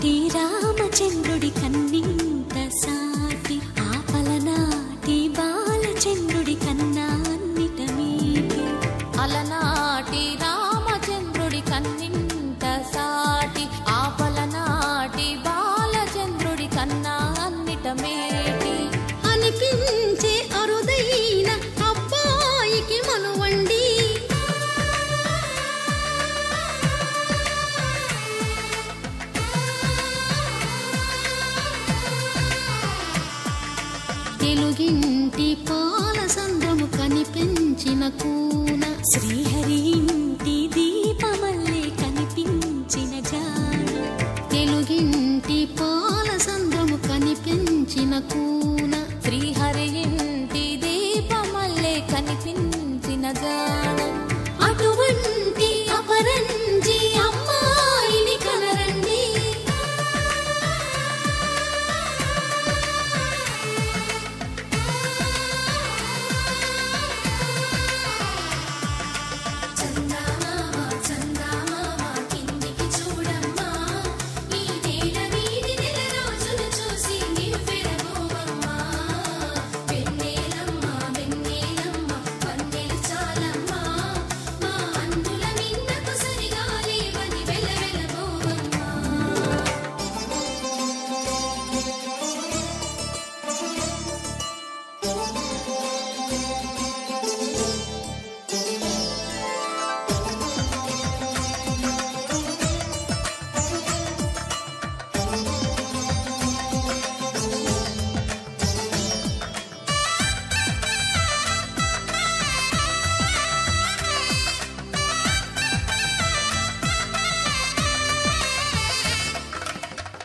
అలనాటి రామచంద్రుడి కన్నింత సాటి ఆపలనాటి బాలచంద్రుడి కన్నా అన్నిట మీటి అలనాటి రామచంద్రుడి కన్నింత సాటి ఆపలనాటి బాలచంద్రుడి కన్నా అన్నిట మేటి అనిపించే అరుదైన అబ్బాయికి మనువండి తెలుగింటి పాల సంద్రము కనిపించిన కూన శ్రీహరి ఇంటి దీపమల్లే కనిపించిన జాడ తెలుగింటి పాల సంద్రము కనిపించిన కూన శ్రీహరి ఇంటి దీపమల్లే కనిపించిన జాడ అటువంటి అపరంజి అమ్మాయిని కనరండి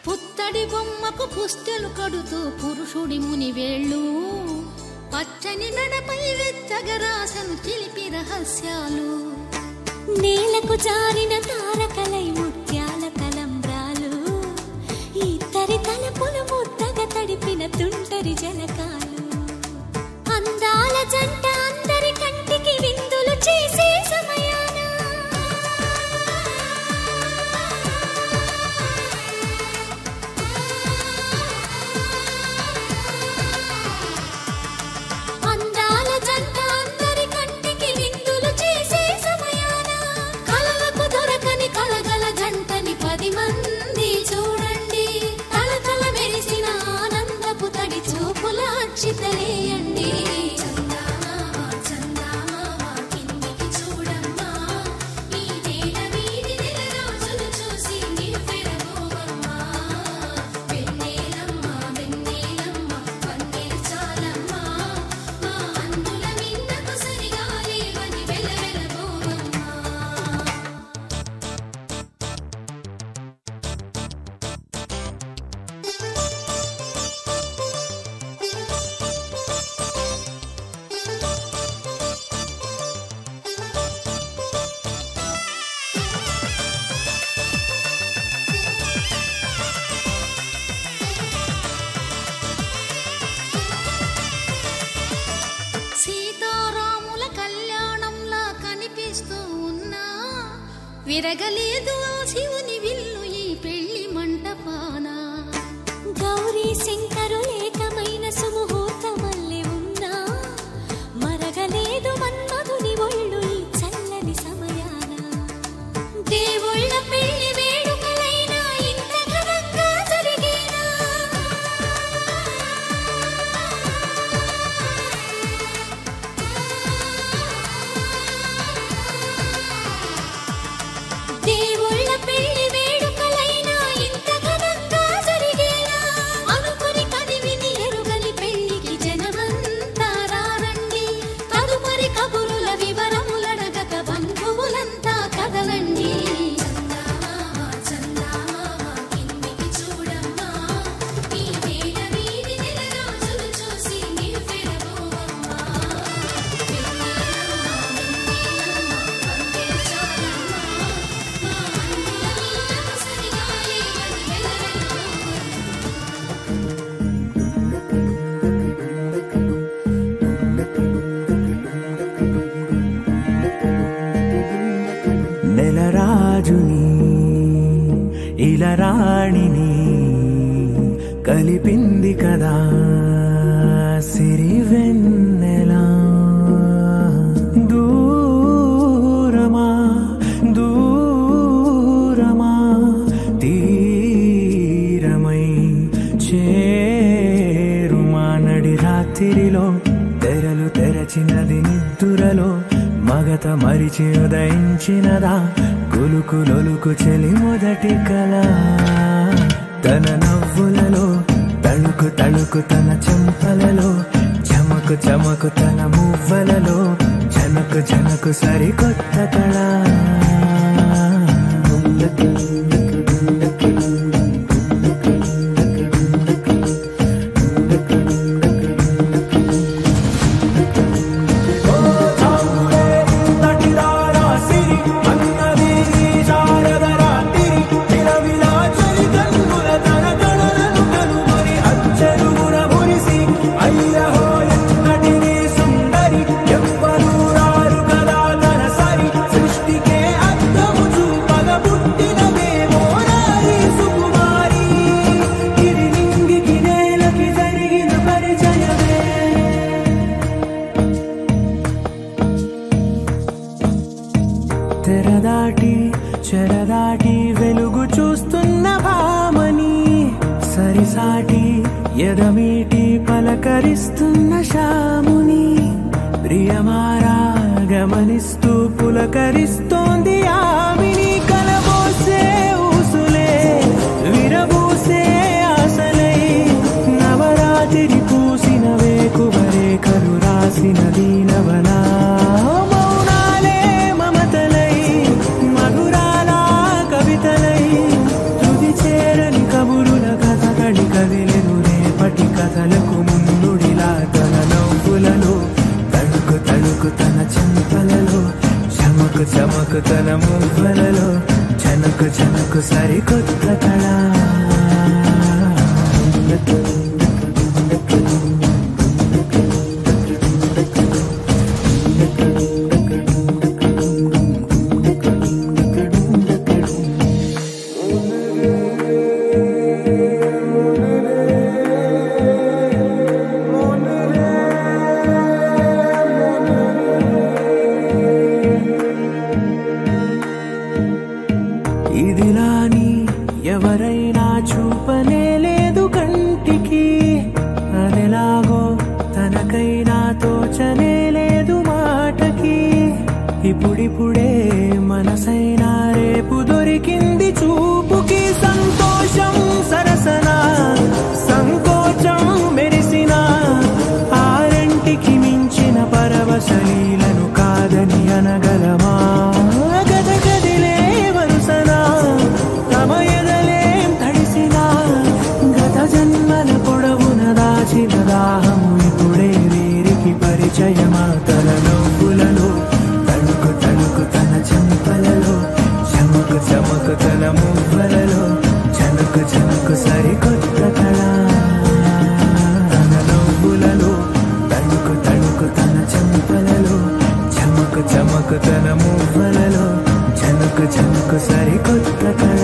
పుత్తడి బొమ్మకు పుస్తెలు కడుతూ పురుషుడి ముని వేళ్ళు పచ్చని నడపై వెచ్చగరాసను చిలిపి రహస్యాలు నేలకు జారిన తారకలై ముత్యాల తలంబ్రాలు ఇద్దరి తలపులు ముద్దగా తడిపిన తుంటరి జలకాలు అందాల జంట అందరి కంటికి విందులు చేసే సమయాన చితలేయండి విరగలేదు శివుని విల్లు ఈ పెళ్లి మంటపాన గౌరీ శంకరులేకమైన సుముహూర్తమల్లె ఉన్నా మరగలేదు మన్మధుని ఒళ్ళు ఈ చల్లని సమయాన దేవుళ్ళ పెళ్లి వేడుకలైనా ఇంత ఘనంగా జరిగేనా దేవుళ్ళ సిరిల రాణిని కలిపింది కదా సిరి వెన్నెలా దూరమా దూరమా తీరమై చేరుమా నడి రాత్రిలో తెరలు తెరచినది నిద్దురలో మగత మరిచి ఉదయించినదా కులుకు లొలుకు చెలి మొదటి కళ తన నవ్వులలో తళుకు తళుకు తన చెంపలలో చమకు చమకు తన మువ్వలలో జనకు జనకు సరికొత్త కళ చెరదాటి వెలుగు చూస్తున్న భామని సరిసాటి ఎదమీటి పలకరిస్తున్న శాముని ప్రియమారా గమనిస్తూ పులకరిస్తోంది ఆమిని కలబోసే ఊసులే విరబూసే ఆశలై నవరాత్రి పూసిన వేకువరే కలు రాసిన దీనవనా కదిలెను రేపటి కథలకు ముందుడిలా తన నవ్వులలో తడుకు తడుకు తన చెంపలలో చమకు చమకు తన మువ్వలలో చనకు చనకు సరికొత్త కళ ఇదిలాని ఎవరైనా చూపనే లేదు కంటికి అదెలాగో తనకైనా తోచనే లేదు మాటకి ఇప్పుడిప్పుడే మనసైనా రేపు దొరికింది చూపుకి సంతోషం సరసన సంకోచం మెరిసిన ఆరంటికి మించిన పరవశలీలను కాదని అనగలమా దాహము ఇప్పుడే వీరికి పరిచయమా తన నవ్వులలో తణుకు తణుకు తన చెంపలలో చమకు చమకు తన మువ్వలలో చనుకు చనుకు సరికొత్త కళ తన నవ్వులలో తణుకు తణుకు తన చెంపలలో చమకు చమకు తన మువ్వలలో చనుకు చనుకు సరికొత్త కళ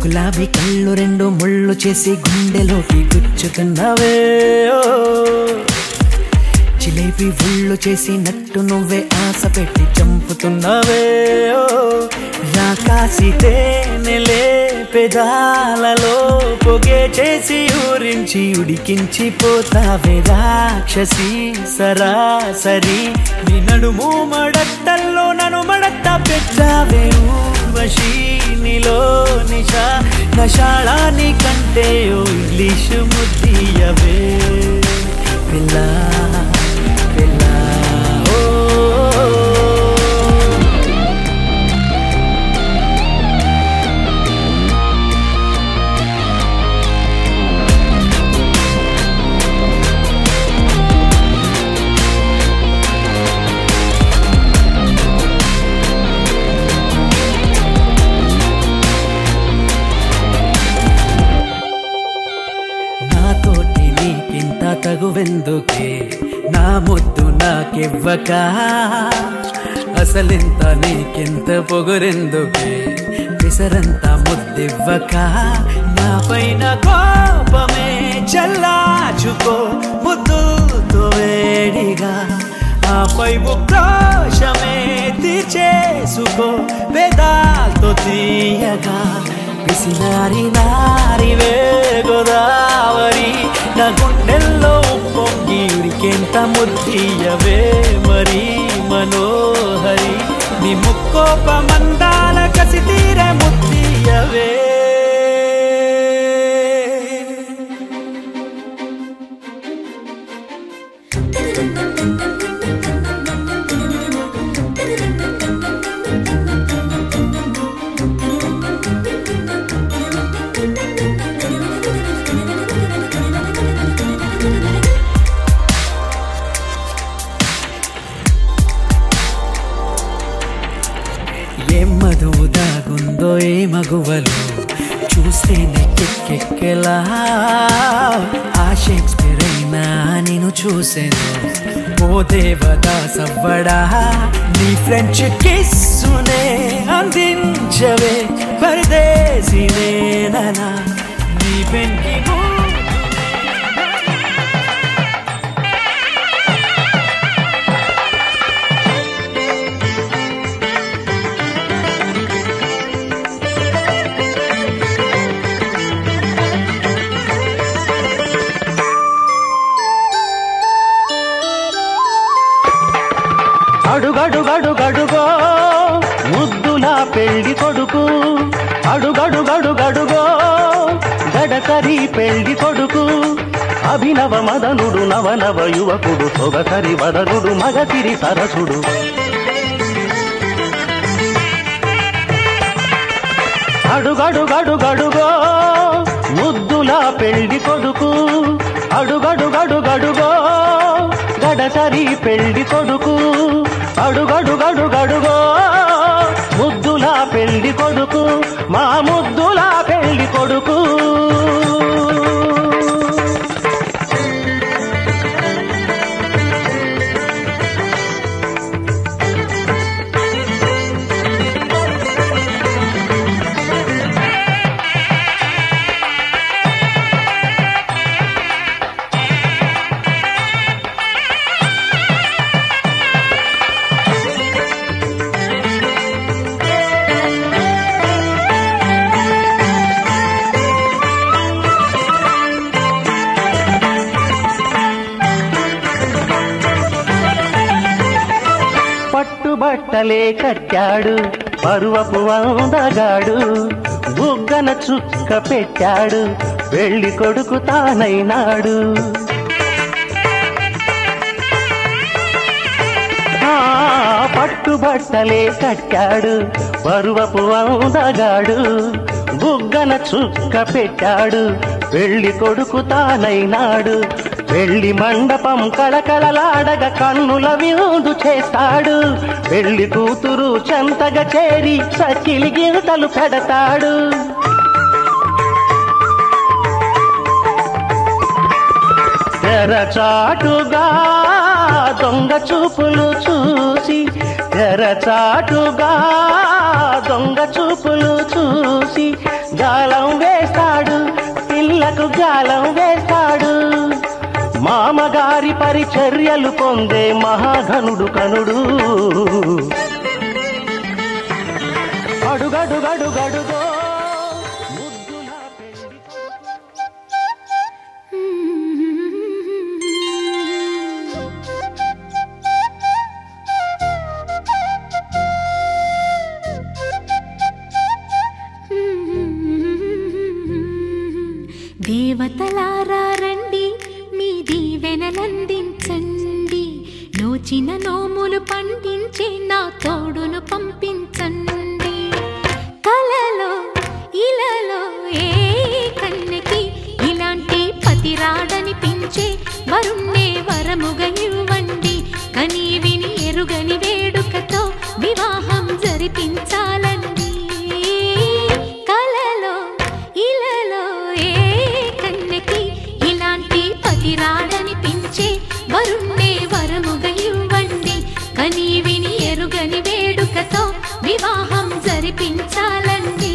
గులాబీ కళ్ళు రెండు ముళ్ళు చేసి గుండెలోకి గుచ్చుతున్నవే జిలేబీ ఉళ్ళు చేసినట్టు నువ్వే ఆశ పెట్టి చంపుతున్నావే రాకాసి తేనెలే పెదాలలో పొగే చేసి ఊరించి ఉడికించి పోతావే రాక్షసి సరాసరి నీ నడుము మడట్టల్లో నన్ను మడట్ట పెట్టావే ఊర్వశి నీలో నిషా నషాళాని కంటే ఓ ఇంగ్లీషు ముద్దియవే పిల్ల పిల్ల నాతోటి నీకింత తగువెందుకే నా ముద్దు నాకివ్వక అసలింత నీకింత పొగురెందుకే విసరంత ముద్దివ్వక నా పైన కోపమే చల్లాచుకో ముద్దుతో వేడిగా ఆపై ఉక్రోషమే తీర్చేసుకో వేదాలతో తీయగా పిసినారి నారివే గోదావరి నా గుండెల్లో పొంగి ఉరికెంత ముద్దియవే మరి మనోహరి నీ ముక్కోప మందాల కసి తీరే ముద్దియవే ఏం మధువు దాగుందో ఏ మగువలు చూస్తేనే కెక్కెక్కెలా ఆ షేక్స్పియర్ అయినా నేను చూసాను ఓ దేవదాసవ్వడా నీ ఫ్రెంచ్ కిస్సునే అందించవే పరదేశినే ననా నీ వెంకి అడుగడుగడుగడుగో ముద్దులా పెళ్లి కొడుకు అడుగడుగడుగడుగో గడకరి పెళ్లి కొడుకు అభినవ మదనుడు నవనవ యువకుడు సొగసరి వదనుడు మగసిరి సరసుడు అడుగడుగడుగడుగో ముద్దులా పెళ్లి కొడుకు అడుగడుగడుగడుగో గడసరి పెళ్లి కొడుకు అడుగడుగడుగడుగో ముద్దులా పెళ్లి కొడుకు మా ముద్దులా పెళ్లి కొడుకు పట్టుబట్టలే కట్టాడు పరువపు అందగాడు బుగ్గన చుక్క పెట్టాడు పెళ్లి కొడుకు తానైనాడు పట్టుబట్టలే కట్టాడు పరువపు అందగాడు బుగ్గన చుక్క పెట్టాడు పెళ్లి కొడుకు తానైనాడు పెళ్లి మండపం కళకళలాడగ కన్నుల విందు చేస్తాడు పెళ్లి కూతురు చెంతగా చేరి సకిలి గింతలు పెడతాడు తెరచాటుగా దొంగ చూపులు చూసి తెరచాటుగా దొంగ చూపులు చూసి గాలం వేస్తాడు పిల్లకు గాలం వేస్తాడు మామగా వారి పరిచర్యలు పొందే మహాఘనుడు కనుడు. అడుగడుగడుగడుగో ముద్దుల పెళ్లి. దేవతలారా రండి, మీ దీవెనలందించండి. నోచిన నోములు పండించే నా తోడును పంపించండి. కలలో ఇలలో ఏ కన్నెకి ఇలాంటి పతి రాడనిపించే వరుణ్ణే వరముగా ఇవ్వండి. కని విని ఎరుగని వేడుకతో వివాహం జరిపించాలండి. కలలో ఇలలో ఏ కన్నెకి ఇలాంటి పతి రాడనిపించే వరుణ్ణే వరముగా ఇవ్వండి. కని విని ఎరుగని వేడుకతో వివాహం జరిపించాలండి.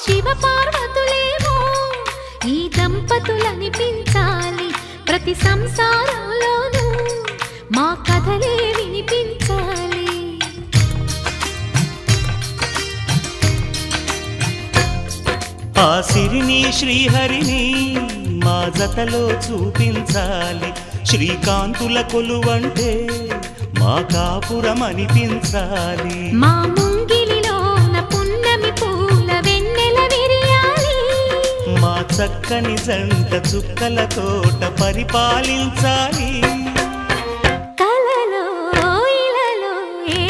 శివ పార్వతులేమో ఈ దంపతులనిపించాలి. ప్రతి సంసారంలోనూ మా కథలే వినిపించాలి. ఆ సిరిని శ్రీహరిని మా జతలో చూపించాలి. శ్రీకాంతుల కొలువంటే మా కాపురం అనిపించాలి. మా ముంగిలిలోన పున్నమి పూల వెన్నెల విరియాలి. మా చక్కని జంట చుక్కల తోట పరిపాలించాలి. కలలో ఇలలో ఏ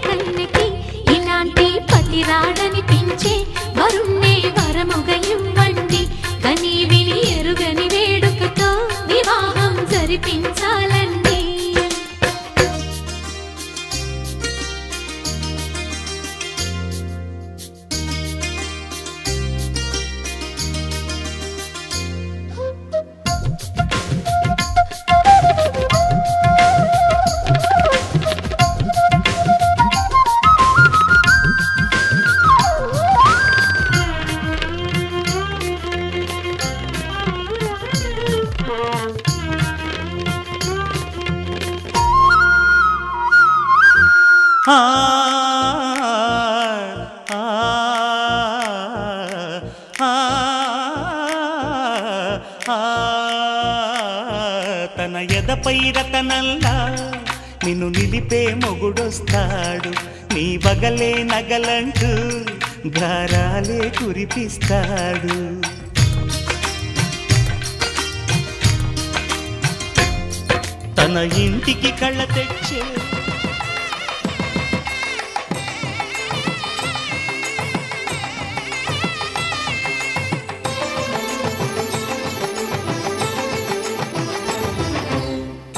కన్నెకి ఇలాంటి పతి రాడనిపించే వరుణ్ణే వరముగా ఇవ్వండి. కని విని ఎరుగని వేడుకతో వివాహం జరిపించాలండి. ఆ ఆ ఆ తన ఎదపై రతనల్లా నిన్ను నిలిపే మొగుడొస్తాడు. నీ వగలే నగలంటూ గారాలే కురిపిస్తాడు. తన ఇంటికి కళ్ళ తెచ్చే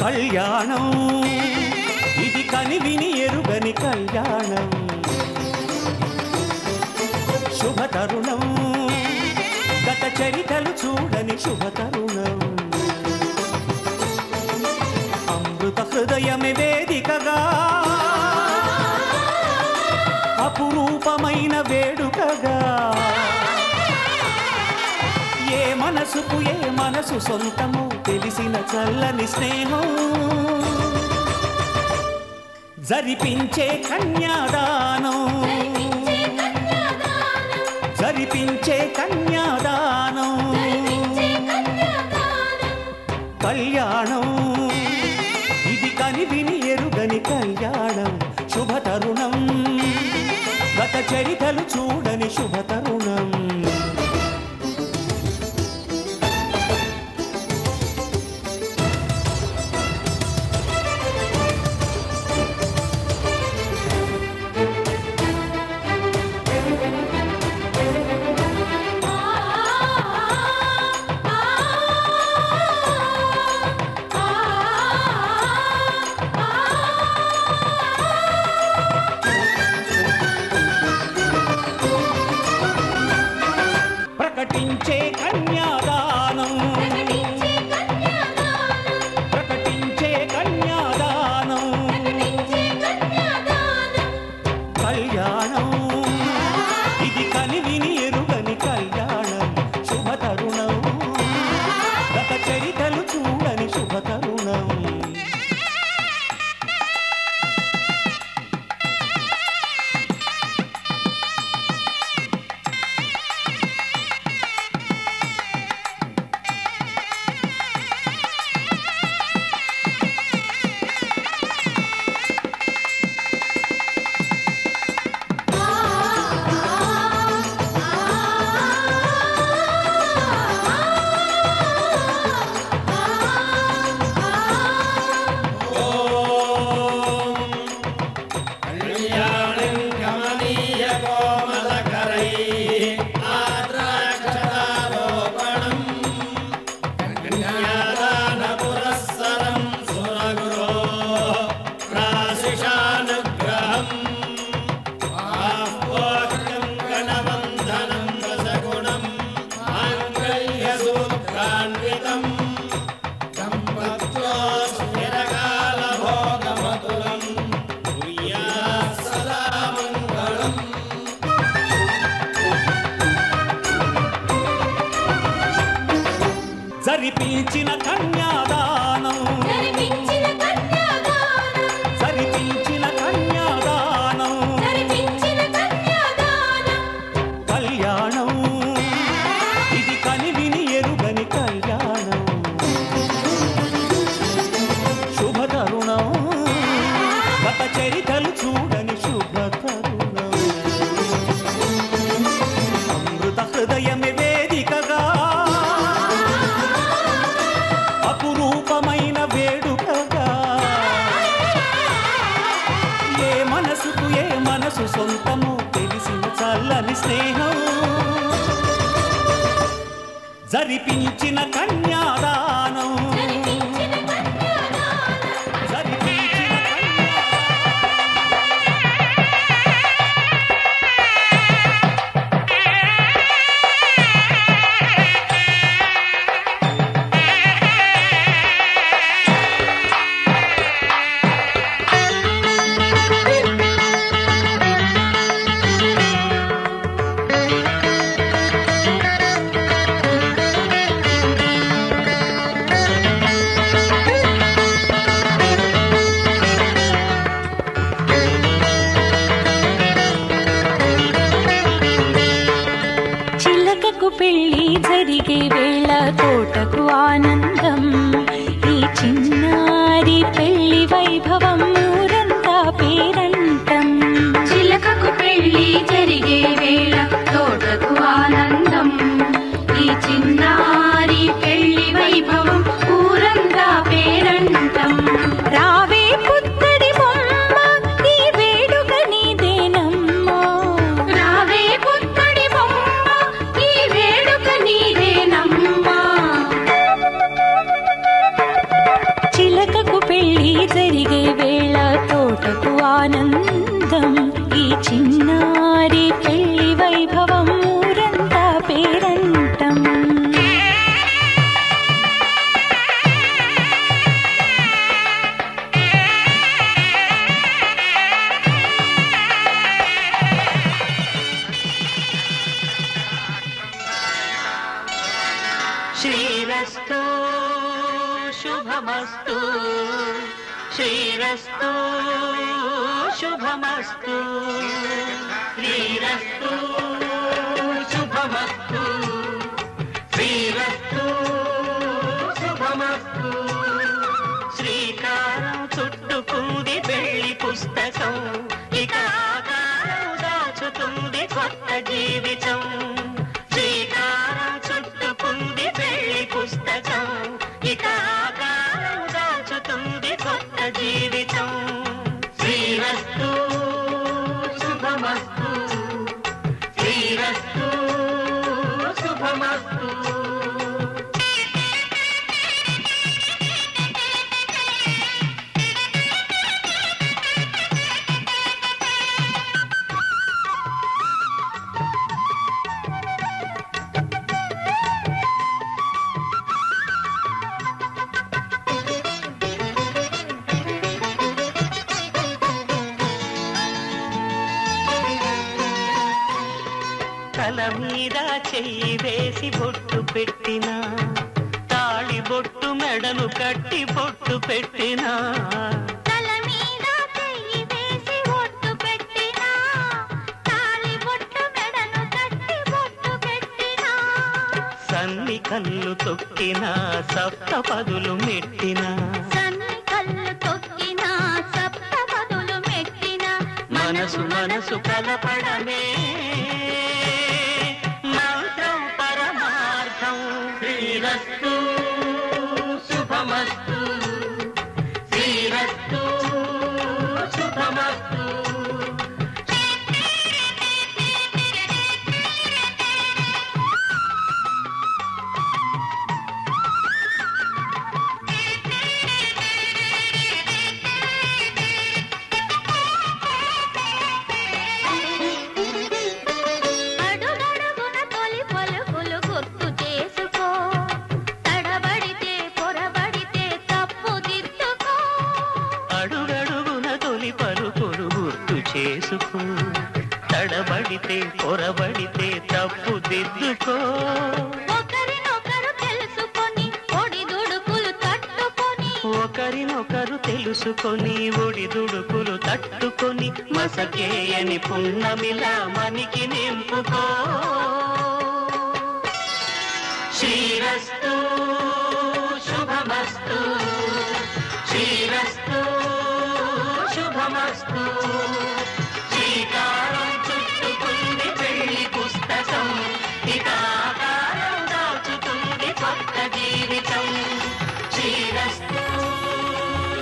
కళ్యాణం ఇది కని విని ఎరుగని కళ్యాణం. శుభతరుణం గత చరితలు చూడని శుభతరుణం. అమృత హృదయమే వేదికగా అపురూపమైన వేడుకగా. ఏ మనసుకు ఏ మనసు సొంతము తెలిసిన చల్లని స్నేహం. జరిపించే కన్యాదానం జరిపించే కన్యాదానం. కళ్యాణం ఇది కని విని ఎరుగని కళ్యాణం. శుభతరుణం గత చరితలు చూడని శుభతరుణం. సరిపించిన కన్యాదానం జరిపించిన కన్యాదానం సరిపించిన కన్యాదానం జరిపించిన కన్యాదానం కళ్యాణం ఇది కనివిని ఎరుగని కళ్యాణం శుభతరుణం గత చరితలు చూడని శుభతరుణం అమృత హృదయమే వేదికగా అపురూపమైన వేడుకగా ఏ మనసుకు ఏ మనసు సొంతము తెలిసిన చల్లని స్నేహం జరిపించిన కన్యాదానం జరిపించిన కన్యాదానం జరిపించిన చిలకకు పెళ్లి జరిగే వేళ తోటకు ఆనందం ఈ చిన్నారి పెళ్లి వైభవం ఊరంతా పేరంటం చిలకకు పెళ్లి జరిగే వేళ తోటకు ఆనందం ఈ చిన్నారి పెళ్లి వైభవం ఊరంతా పేరంటం రావే పుత్తడి బొమ్మ ఈ వేడుక నీదేనమ్మా రావే పుత్తడి బొమ్మ ఈ వేడుక నీదేనమ్మా చిలకకు పెళ్లి జరిగే వేళ తోటకు ఆనందం ఈ చిన్నారి పెళ్లి వైభవం ఊరంతా పేరంటం శ్రీరస్తు శుభమస్తు శ్రీరస్తు శుభమస్తు శ్రీరస్తు శుభమస్తు శ్రీరస్తు శుభమస్తు శ్రీకారం చుట్టుకుంది పెళ్లి పుస్తకం ఇక ఆకారం దాచుతుంది కొత్త జీవితం శ్రీకారం చుట్టుకుంది పెళ్లి పుస్తకం ఇక ఆకారం దాచుతుంది కొత్త జీవితం శ్రీరస్తు శుభమస్తు శ్రీరస్తు శుభమస్తు తల మీద చెయ్యి వేసి బొట్టు పెట్టినా తాళి బొట్టు మెడను కట్టి బొట్టు పెట్టినా తల మీద చెయ్యి వేసి బొట్టు పెట్టినా తాళి బొట్టు మెడను కట్టి బొట్టు పెట్టినా సన్ని కళ్ళు తొక్కినా సప్త పదులు మెట్టినా సన్ని కళ్ళు తొక్కినా సప్త పదులు మెట్టినా మనసు మనసు కలపడమే మంత్రం పరమార్థం శ్రీరస్తు శుభమస్తు శ్రీరస్తు శుభమస్తు అడుగడుగున తొలి పలుకులు గుర్తు చేసుకో తడబడితే పొరబడితే తప్పు దిద్దుకో అడుగడుగున తొలి పలుకులు గుర్తు చేసుకో తడబడితే పొరబడితే తప్పు దిద్దుకో ఒకరినొకరు తెలుసుకొని తెలుసుకొని ఒడిదుడుకులు తట్టుకొని మసకేయని పున్నమిలా మనికి నింపుకో శ్రీరస్తు శుభమస్తు శ్రీరస్తు శుభమస్తు శ్రీకారం చుట్టుకుంది పెళ్లి పుస్తకం ఇకాకారం దాచుతుంది కొత్త జీవితం శ్రీరస్తు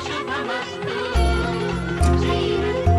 శుభమస్తు శ్రీరస్తు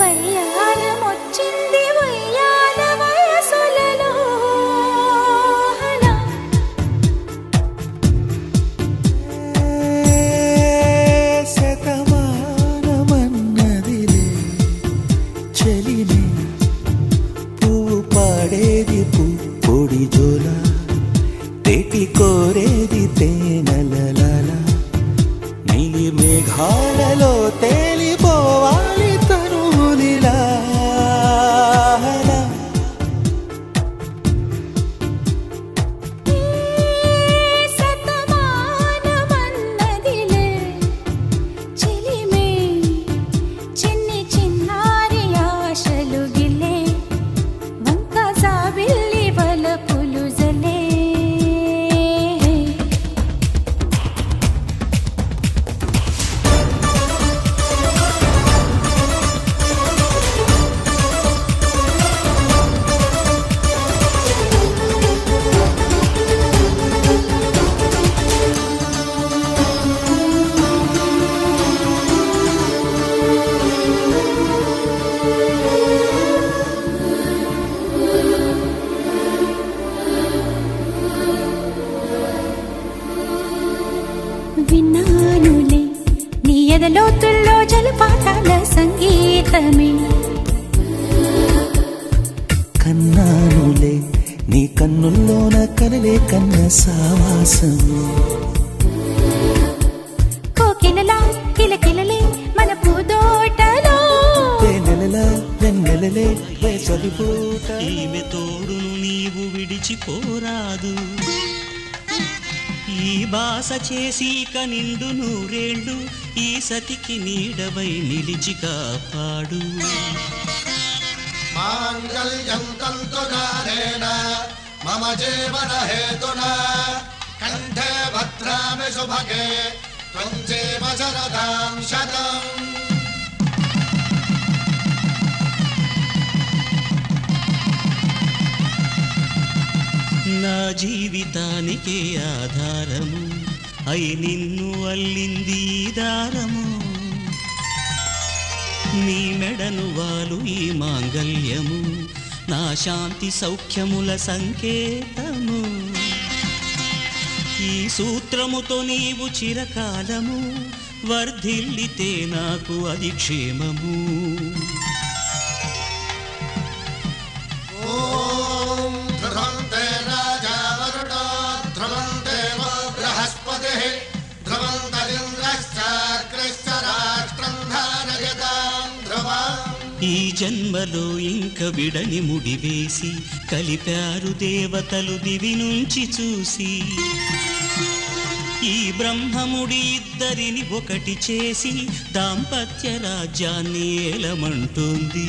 వయ్యారమొచ్చింది వయ్యాల వయసులలో శతమానమన్నదిలే చెలినే పువ్వు పాడేది పొడి జోల తేటి కోరేది తేనెలలాల నీలి మేఘాలలో తేలిపోవాలి తనులిలా శతమానమన్నదిలే చెలిమే చిన్ని చిన్నారి ఆశలు గిల్లే వంక సాబిల్లి వలపులు జలే విన్నానులే నీ ఎదలోతుల్లో జలపాతాల సంగీతమే కన్నానులే నీ కన్నుల్లోన కలలే కన్న సావాసము కోకిలలా కిలకిలలే మన పూదోటలో తేనెలలా వెన్నెలలే వేసవిపూట ఈమె తోడును నీవు విడిచిపోరాదు ఈ బాస చేసి నిండు నూరేళ్ళు ఈ సతికి నీడవై నిలిచి కాపాడు మాంగళ్యం తంతునానేన మమ జీవన హేతునా కంఠే భద్రామి శుభగే త్వం జీవ శరదాం శతం నా జీవితానికే ఆధారము అయి నిన్ను అల్లింది ఈ దారము నీ మెడను వాలు ఈ మాంగల్యము నా శాంతి సౌఖ్యముల సంకేతము ఈ సూత్రముతో నీవు చిరకాలము వర్ధిల్లితే నాకు అది క్షేమము ఓం ధ్రువంతే రాజా వరుణో ధ్రువంతే బృహస్పతిః ధ్రువంతరింద్రశ్చాగ్రశ్చ రాష్ట్రం ధారయతాం ధ్రువం ఈ జన్మలో ఇంక విడని ముడివేసి కలిపారు దేవతలు దివి నుంచి చూసి ఈ బ్రహ్మముడి ఇద్దరిని ఒకటి చేసి దాంపత్య రాజ్యాన్ని ఏలమంటుంది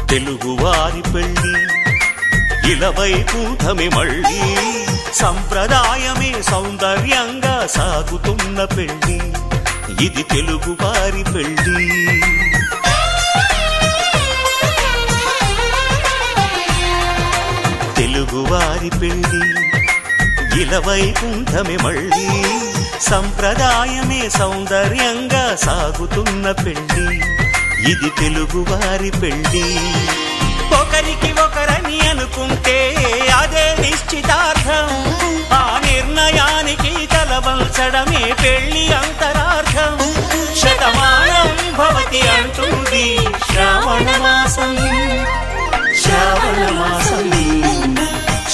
తెలుగువారి పెళ్ళి ఇలవైకుంఠమే మళ్ళీ సంప్రదాయమే సౌందర్యంగా సాగుతున్న పెళ్ళి ఇది తెలుగువారి పెళ్ళి తెలుగువారి పెళ్ళి ఇలవైకుంఠమే మళ్ళీ సంప్రదాయమే సౌందర్యంగా సాగుతున్న పెళ్ళి ఇది తెలుగువారి పెళ్ళి ఒకరికి ఒకరని అనుకుంటే అదే నిశ్చితార్థం. ఆ నిర్ణయానికి తలవంచడమే పెళ్లి అంతరార్థం. శతమానం భవతి అంటుంది శ్రావణ మాసం, శ్రావణ మాసం,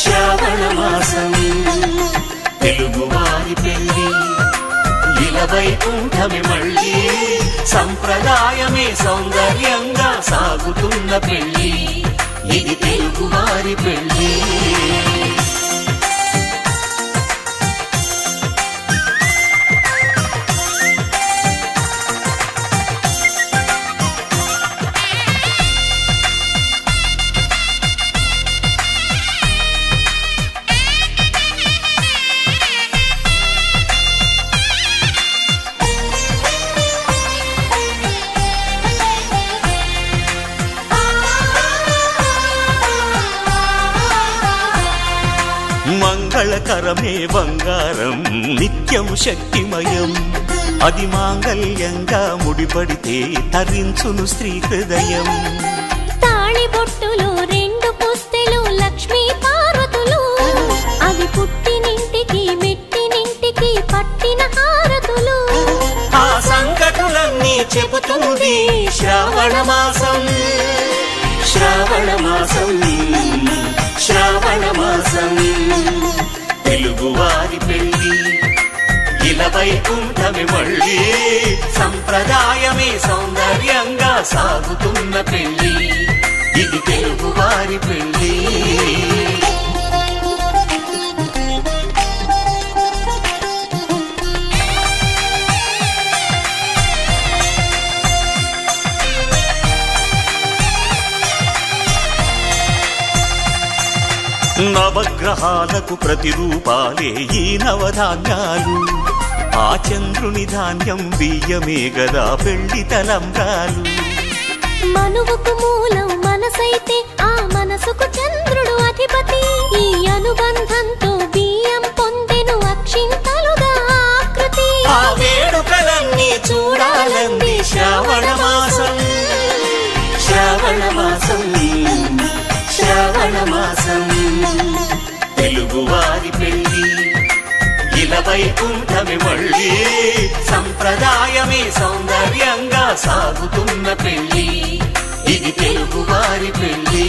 శ్రావణ మాసం. తెలుగువారి పెళ్లి ఇలవైకుంఠమే మళ్ళీ, సంప్రదాయమే సౌందర్యంగా సాగుతున్న పెళ్లి, ఇది తెలుగువారి పెళ్లి. మంగళకరమే బంగారం, నిత్యం శక్తిమయం. అది మాంగళ్యంగా ముడిపడితే తరించును స్త్రీ హృదయం. తాళి బొట్టులు రెండు పుస్తెలు లక్ష్మీ పార్వతులు, అవి పుట్టినింటికి మెట్టినింటికి పట్టిన హారతులు. ఆ సంగతులన్నీ చెబుతుంది శ్రావణ మాసం, శ్రావణ మాసం, శ్రావణ మాసం. తెలుగువారి పెళ్లి ఇలవైకుంఠమే మళ్ళీ, సంప్రదాయమే సౌందర్యంగా సాగుతున్న పెళ్లి, ఇది తెలుగువారి పెళ్లి. నవగ్రహాలకు ప్రతిరూపాలే ఈ నవధాన్యాలు, ఆ చంద్రుని ధాన్యం బియ్యమే గదా పెళ్లి తలంబ్రాలు. మనువుకు మూలం మనసైతే ఆ మనసుకు చంద్రుడు అధిపతి, ఈ అనుబంధంతో బియ్యం పొందెను అక్షింతలుగా ఆకృతి. ఆ వేడుకలన్నీ చూడాలంది శ్రావణ మాసం, శ్రావణ మాసం, శ్రావణ మాసం. తెలుగువారి పెళ్లి ఇలవైకుంఠమే మళ్ళీ, సంప్రదాయమే సౌందర్యంగా సాగుతున్న పెళ్లి, ఇది తెలుగువారి పెళ్లి.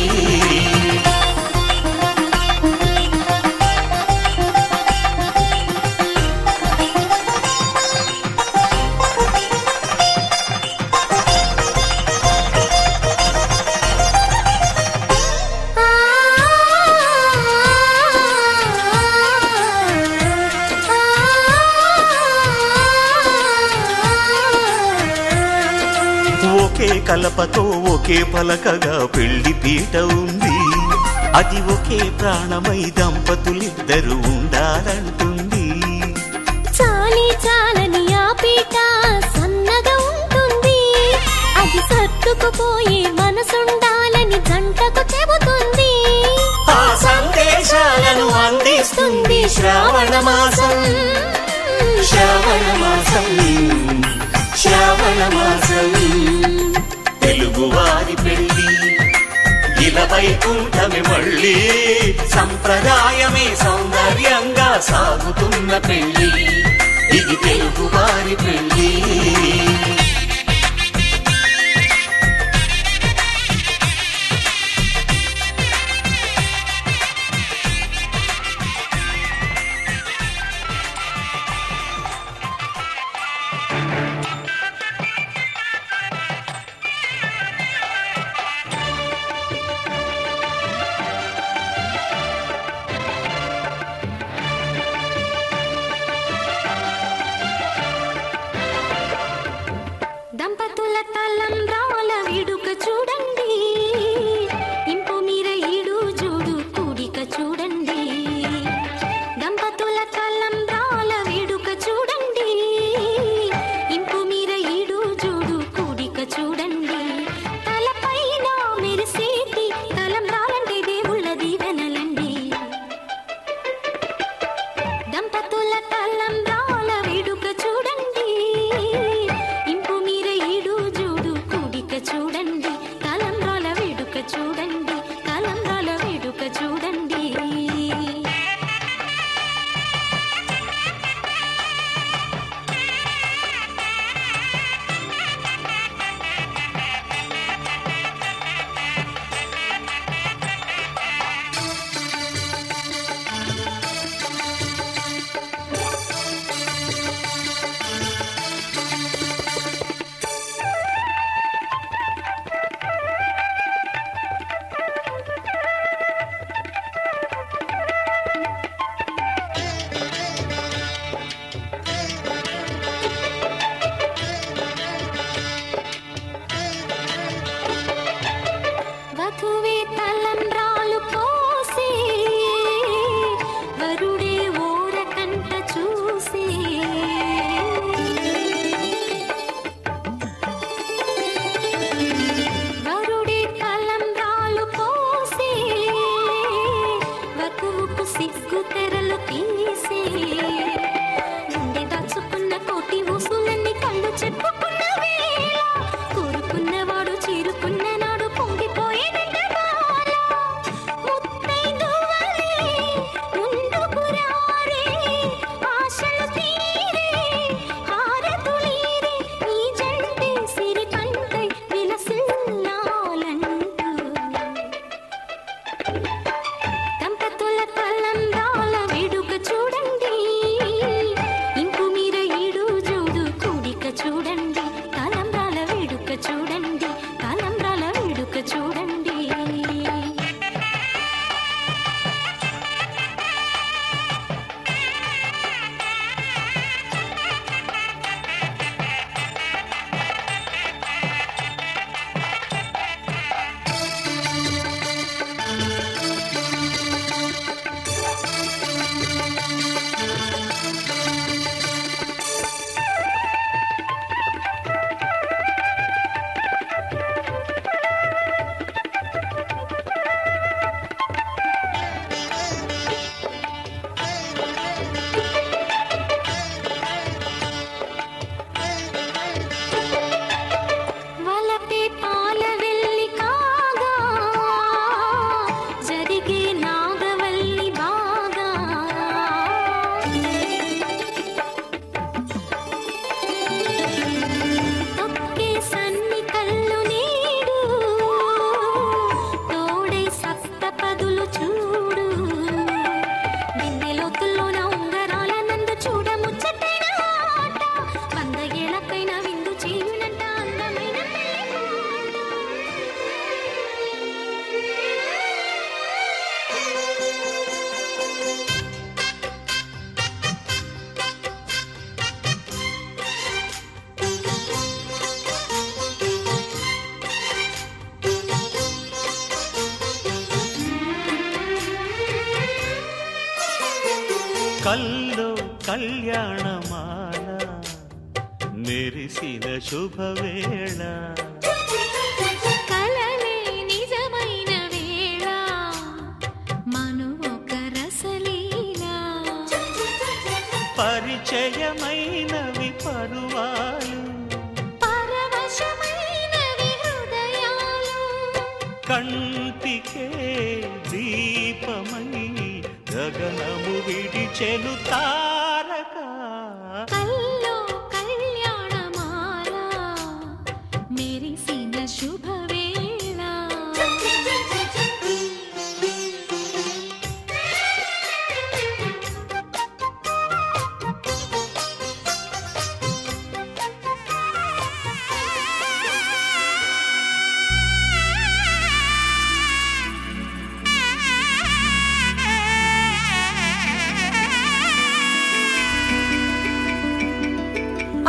ఒకే కలపతో ఒకే పలకగా పెళ్లి పీట ఉంది, అది ఒకే ప్రాణమై దంపతులిద్దరూ ఉండాలంటుంది. చాలి చాలని ఆ పీట సన్నగా ఉంటుంది, అది సర్దుకుపోయే మనసుండాలని జంటకు చెబుతుంది. ఆ సందేశాలను అందిస్తుంది శ్రావణ మాసం, శ్రావణ మాసం, శ్రావణ మాసం. తెలుగువారి పెళ్లి ఇలవైకుంఠమే మళ్ళీ, సంప్రదాయమే సౌందర్యంగా సాగుతున్న పెళ్లి, ఇది తెలుగువారి పెళ్లి. కల్లో కళ్యాణమాల మెరిసిన శుభవేళ కలలే నిజమైన వేళ మనువొక రసలీల పరిచయమైనవి పరువాలు పరవశమైనవి హృదయాలు కంటికే దీపమై గగనము విడిచెను తారక కల్లో కళ్యాణమాల మెరిసిన శుభవేళ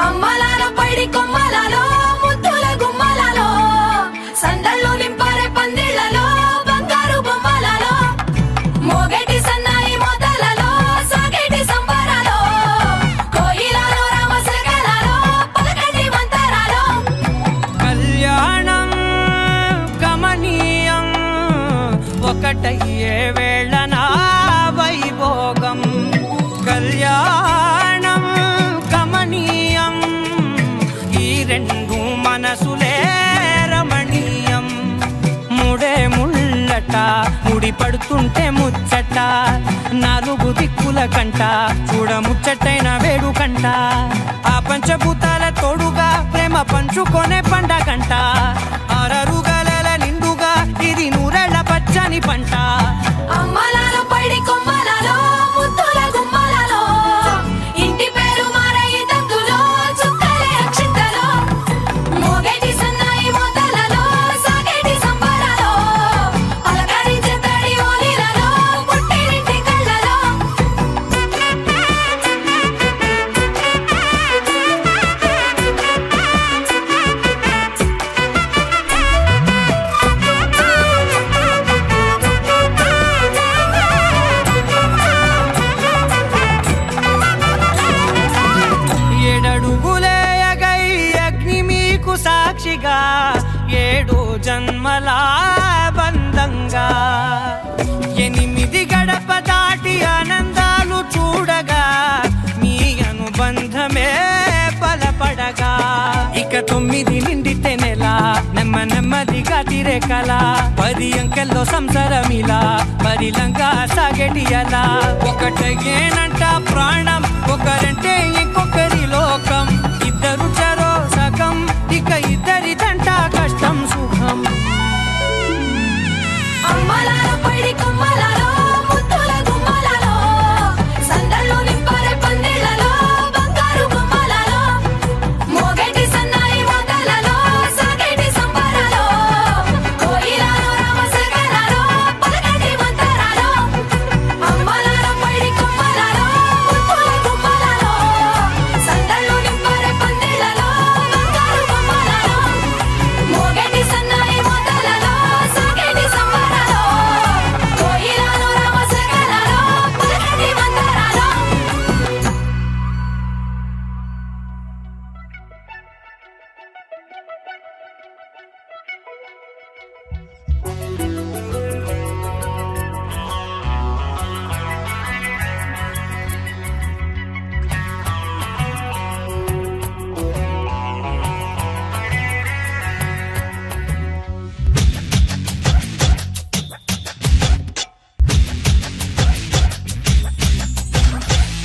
అమ్మలాల పైడి కొమ్మలలో ముద్దుల గుమ్మలలో సందళ్ళు నింపరే పందిళ్లలో బంగారు బొమ్మలలో మోగేటి సన్నాయి మొదలలో సాగేటి సంబరాలో కోయిలలో రామశకలలో పలకటి మంతరాలో కళ్యాణం గమనీయం ఒకటయ్యే వేళ నా వైభోగం కళ్యాణం గమనీయం ఈ రెండు మనసులే రమణీయం ముడే ముళ్ళట ముడి పడుతుంటే ముచ్చట నాలుగు దిక్కుల కంట చూడ ముచ్చటైన వేడుకంట ఆ పంచభూతాల తోడుగా ప్రేమ పంచుకొనే పండగంట ఆరరుగల నిండుగా ఇది నూరెళ్ళ పచ్చని పంట అమ్మలాల పైడి కొమ్మలలో ముద్దుల గుమ్మలలో ఇంటి పేరు మారయి తందులో చుక్కలే అక్షింతలో మోగేటి సన్నాయి మొదలలో సాగేటి సంబరాలో పలకరించే తడి ఓలిలలో పుట్టినింటి కళ్ళలో ఏడడుగులే ఎగై అగ్ని మీకు సాక్షిగా ఏడు జన్మల బంధంగా 8 గడప దాటి ఆనందాలు చూడగా మీ అనుబంధమే బలపడగా ఇక 9 నిండితే నెల నెమ్మదిగా తిరే కల 10 అంకెల్లో సంసారమిలా పరిలంగా సాగేటి అలా ఒకటేనంట ప్రాణం ఒకరంటే ఇంకొకరి లోకం ఇద్దరు చరో సగం ఇక ఇద్దరిదంట కష్టం సుఖం అమ్మలాల పైడి కొమ్మలలో ముద్దుల గుమ్మలలో సందళ్ళు నింపరే పందిళ్లలో బంగారు బొమ్మలలో మోగేటి సన్నాయి మొదలలో సాగేటి సంబరాలో కోయిలలో రామశకలలో పలకటి మంతరాలో అమ్మలాల పైడి కొమ్మలలో ముద్దుల గుమ్మలలో సందళ్ళు నింపరే పందిళ్లలో బంగారు బొమ్మలలో మోగేటి సన్నాయి మొదలలో సాగేటి సంబరాలో కోయిలలో రామశకలలో పలకటి మంతరాలో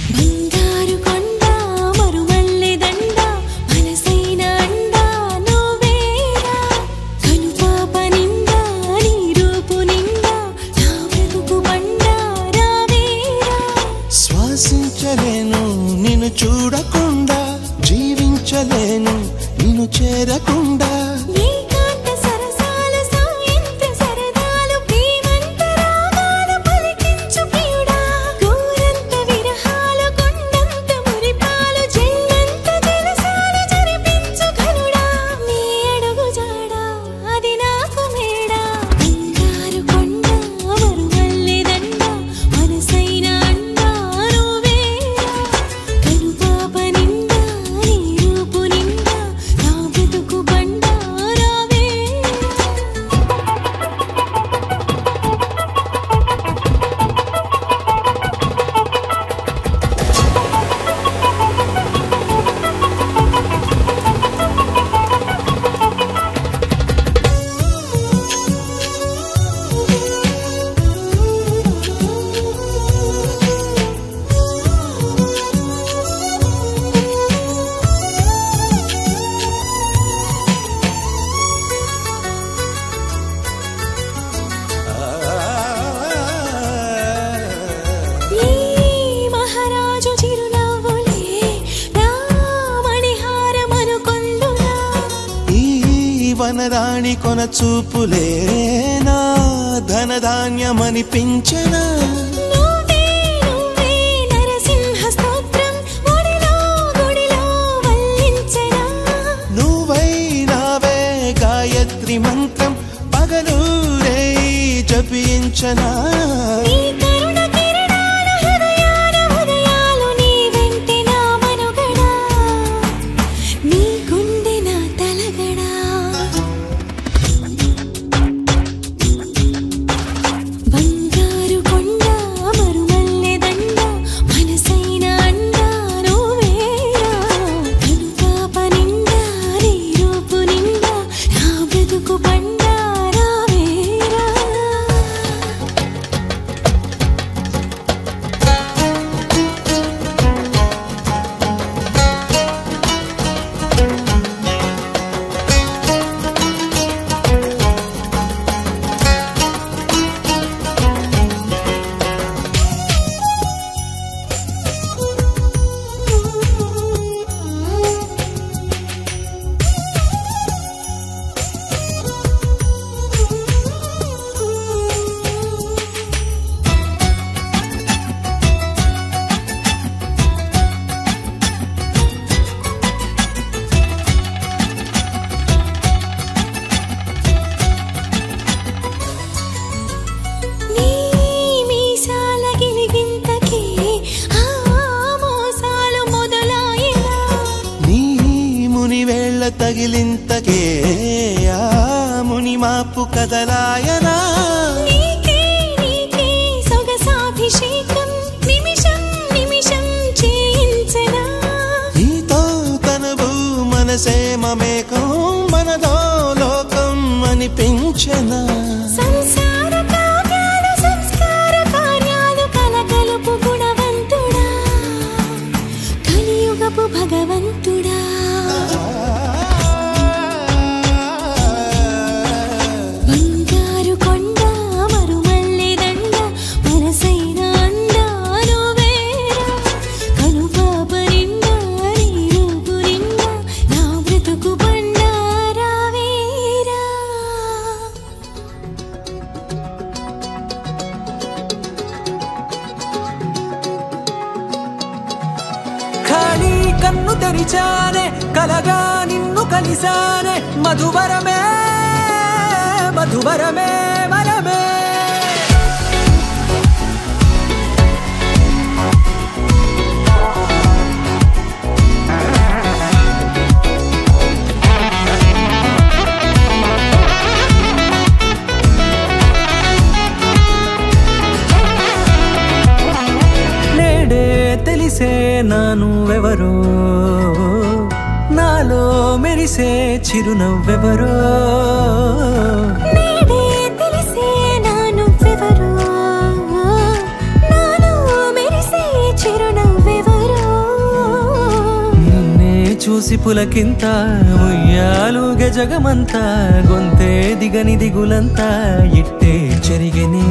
బంగారు కొండ మరుమల్లె దండ మనసైన అండ నువ్వేరా కనుపాప నిండా నీ రూపు నిండా నా బ్రతుకు బండ రావేరా శ్వాసించలేను నిన్ను చూడకుండా జీవించలేను నిన్ను చేరకుండా ఏకాంత సరసాల సాయంత్ర సరదాలు ప్రేమంత రాగాలు పలికించు ప్రియుడా గోరంత విరహాలు కొండంత మురిపాలు జల్లంత దిలసాలు జరిపించు ఘనుడా నీ అడుగు జాడా అది నాకు మేడా బంగారు కొండ మరుమల్లె దండ మనసైన అండ నువ్వే వనరాణి కొన చూపులే నా ధనధాన్యమనిపించనా నువ్వే నువ్వే నరసింహ స్తోత్రం ఒడిలో గుడిలో వల్లించనా నువ్వై నావే గాయత్రి మంత్రం పగలు రే జపించనా నీ కరుణ కిరణాల హృదయాల ఉదయాలు నీ వెంటే నా మనుగడా నీ గుండె నా తలగడా బంగారు కొండ మరుమల్లె దండ మనసైన అండ నువ్వేరా కనుపాప నిండా నీ రూపు నిండా నా బ్రతుకు పండా రావేరా నీ మీసాల గిలిగింతకే ఆ మోసాలు మొదలాయనా నీ ముని వేళ్ళ తగిలింతకే ఆ ముని మాపు కదలాయనా నీకే నీకే సొగసాభిషేకం నిమిషం నిమిషం చేయించనా నీతో తనువు మనసే మమేకం మనదో లోకం అనిపించనా సంసార కావ్యాలు సంస్కార కార్యాలు కలకలుపు గుణవంతుడా కలియుగపు భగవంతుడా బంగారు కొండ మరుమల్లె దండ మనసైన అండ నువ్వేరా కనుపాప నిండా నీ రూపు నిండా నా బ్రతుకు పండా రావేరా ఖాళీ కన్ను తెరిచానే కలగా నిన్ను కలిసానే మధువరమే మధువరమే వరమే నేడే తెలిసే నా నువ్వెవరో నాలో మెరిసే చిరునవ్వెవరో నేడే తెలిసే నా నువ్వెవరో నాలో మెరిసే చిరునవ్వెవరో నిన్నే చూసి పులకింత ఉయ్యాలుగే జగమంతా గొంతే దిగని దిగులంతా ఇట్టే చెరిగనే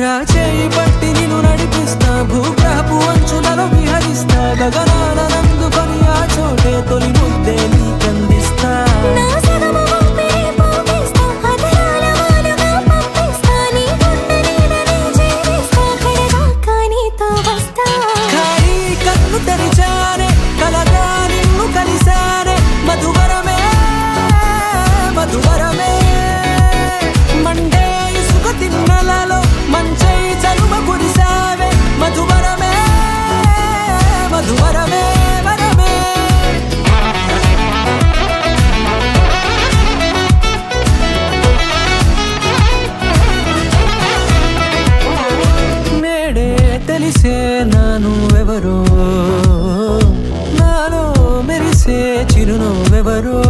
రాచేయి పట్టి నిన్ను నడిపిస్తా భూగ్రహపు అంచులలో విహరిస్తా గగనాల నందుకొని ఆ చోటే తొలి ముద్దే నీకందిస్తా నా సగమ ఊపిరి పోగిస్తా అదరాల వానగా పంపిస్తా నీ గుండె నీడనే చేరిస్తా కడదాకా నీతో వస్తా ఖాళీ కన్ను తెరిచానే కలగా నిన్ను కలిసానే మధువరమే మధువరమే మండే ఇసుక తిన్నలలో మంచై చలువ కురిసావే మధువరమే మధువరమే వరమే నేడే తెలిసే నాను ఎవరో నాలో మెరిసే చిరునవ్వెవరో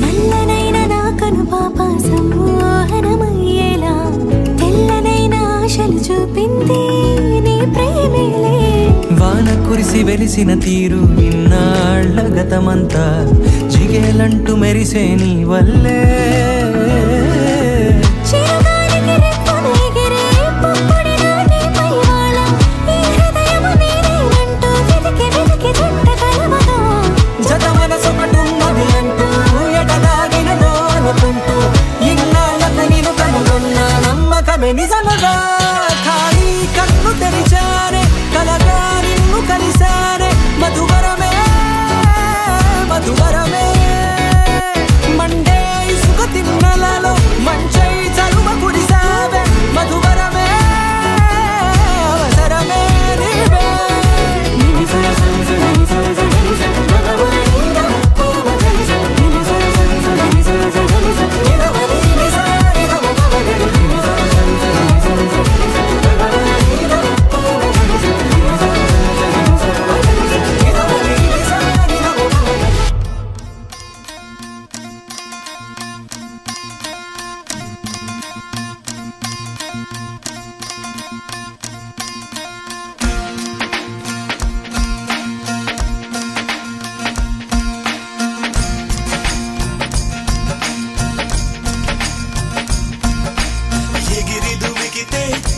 నల్లనైన నా కను పాప మురిసి వెలిసిన తీరు ఇన్నాళ్ళ గతమంతా జిగేలంటూ మెరిసే నీ వల్లే నిజముగా ఖాళీ కన్ను తెరిచానే కలగా నిన్ను కలిసానే మధువరమే మధువరమే మండే ఇసుక తిన్నలలో మంచై చలువ కుడిసావే మధువరమే అవసరమే నీవే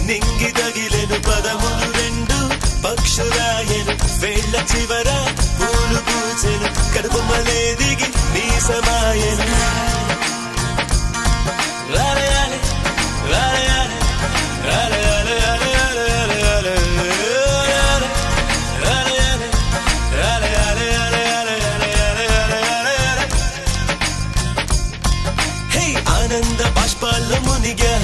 నింగి తగిలెను పదములు రెండు పక్షురాయను వేళ్ళ చివర పూలు పూచెను కడుపు మలే దిగి నీ సమాయను రాలయాలే రాలయాలే రాలయాలే రాలయాలే రాలయాలే రాలయాలే రాలయాలే హే ఆనంద బాష్పాల్లో మునిగా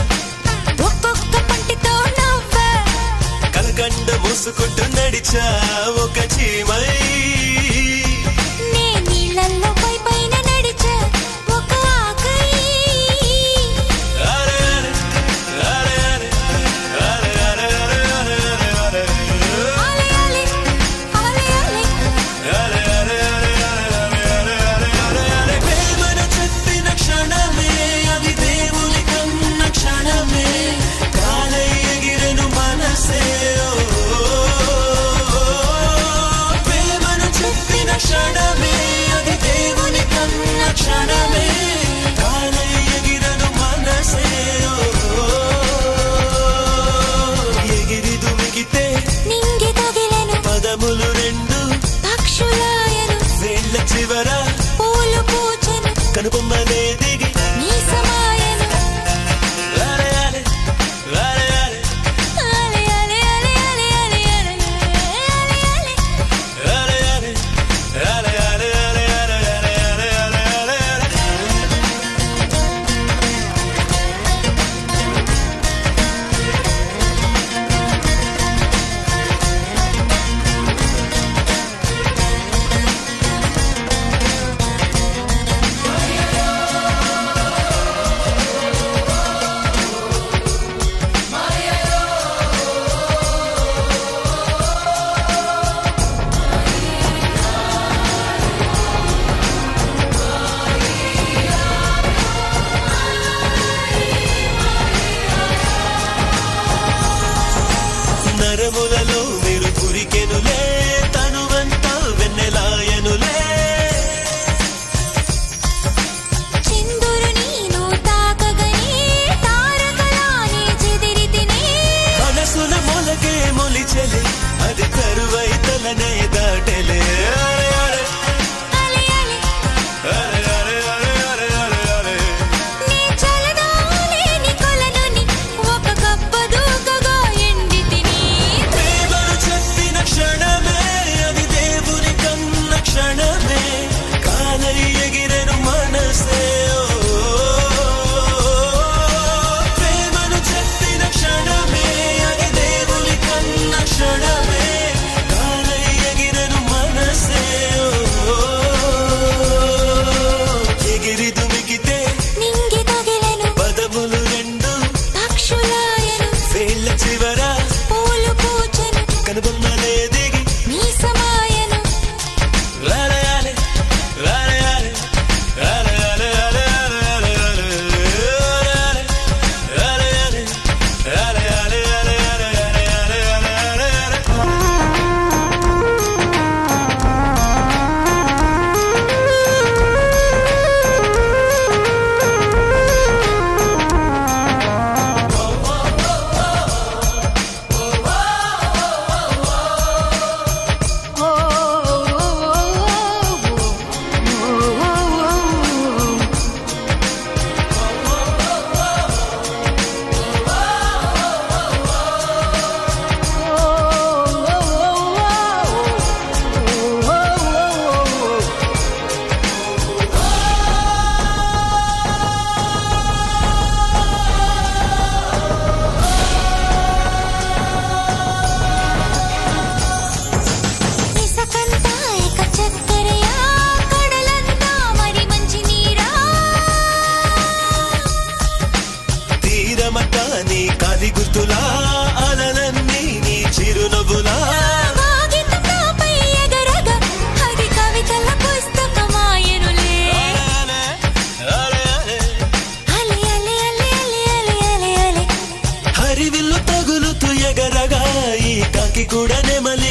కలకండ మూసుకుంటూ నడిచా ఒక చీమై నే నీళ్ళల్లో పైన నడిచా ఒక ఆకై ప్రేమన చెప్పిన క్షణమే అది దేవుని కన్న క్షణమే కాలై ఎగిరెను మనసే ప్రేమను చెప్పిన బంతులా అలలన్నీ నీ చిరునవ్వులా హరివిల్లు తగులుతూ ఎగరగా ఈ కాకి కూడా నెమలి